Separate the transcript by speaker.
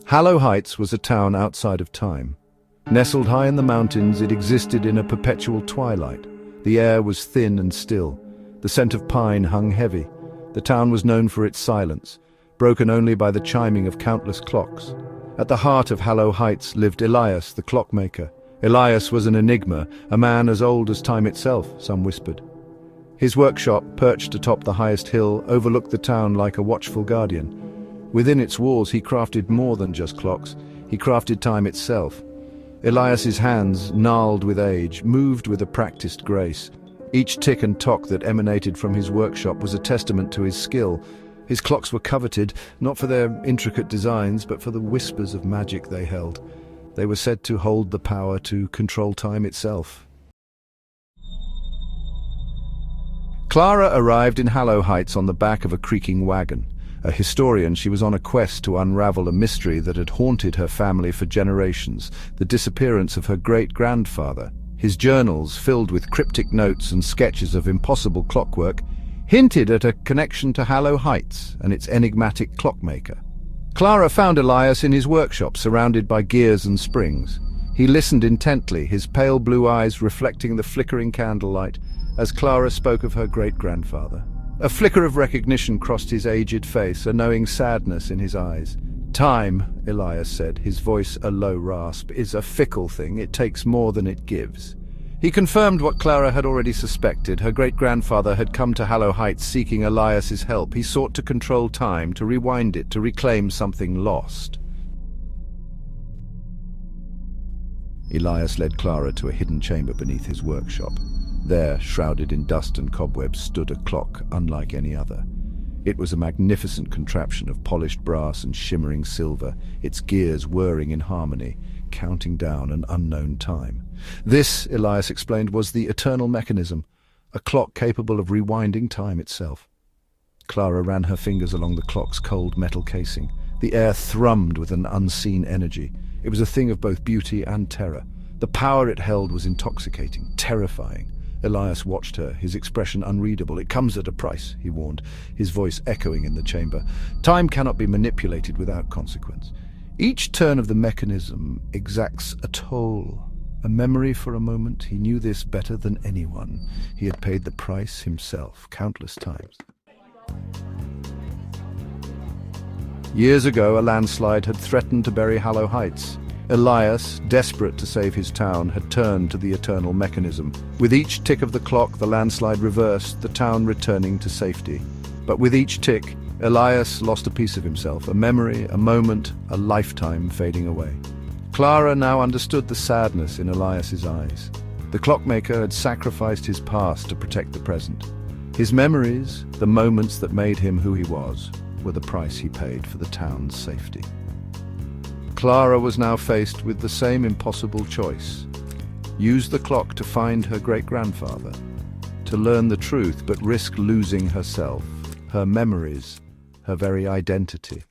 Speaker 1: Hallow Heights was a town outside of time. Nestled high in the mountains, it existed in a perpetual twilight. The air was thin and still. The scent of pine hung heavy. The town was known for its silence, broken only by the chiming of countless clocks. At the heart of Hallow Heights lived Elias, the clockmaker. Elias was an enigma, a man as old as time itself, some whispered. His workshop, perched atop the highest hill, overlooked the town like a watchful guardian. Within its walls he crafted more than just clocks. He crafted time itself. Elias's hands, gnarled with age, moved with a practiced grace. Each tick and tock that emanated from his workshop was a testament to his skill. His clocks were coveted, not for their intricate designs, but for the whispers of magic they held. They were said to hold the power to control time itself. Clara arrived in Hallow Heights on the back of a creaking wagon. A historian, she was on a quest to unravel a mystery that had haunted her family for generations, the disappearance of her great-grandfather. His journals, filled with cryptic notes and sketches of impossible clockwork, hinted at a connection to Hallow Heights and its enigmatic clockmaker. Clara found Elias in his workshop, surrounded by gears and springs. He listened intently, his pale blue eyes reflecting the flickering candlelight, as Clara spoke of her great-grandfather. A flicker of recognition crossed his aged face, a knowing sadness in his eyes. "Time," Elias said, his voice a low rasp, "is a fickle thing. It takes more than it gives." He confirmed what Clara had already suspected. Her great-grandfather had come to Hallow Heights seeking Elias's help. He sought to control time, to rewind it, to reclaim something lost. Elias led Clara to a hidden chamber beneath his workshop. There, shrouded in dust and cobwebs, stood a clock unlike any other. It was a magnificent contraption of polished brass and shimmering silver, its gears whirring in harmony, counting down an unknown time. This, Elias explained, was the eternal mechanism, a clock capable of rewinding time itself. Clara ran her fingers along the clock's cold metal casing. The air thrummed with an unseen energy. It was a thing of both beauty and terror. The power it held was intoxicating, terrifying. Elias watched her, his expression unreadable. "It comes at a price," he warned, his voice echoing in the chamber. "Time cannot be manipulated without consequence. Each turn of the mechanism exacts a toll, a memory for a moment. He knew this better than anyone. He had paid the price himself, countless times." Years ago, a landslide had threatened to bury Hallow Heights. Elias, desperate to save his town, had turned to the eternal mechanism. With each tick of the clock, the landslide reversed, the town returning to safety. But with each tick, Elias lost a piece of himself, a memory, a moment, a lifetime fading away. Clara now understood the sadness in Elias's eyes. The clockmaker had sacrificed his past to protect the present. His memories, the moments that made him who he was, were the price he paid for the town's safety. Clara was now faced with the same impossible choice. Use the clock to find her great-grandfather, to learn the truth but risk losing herself, her memories, her very identity.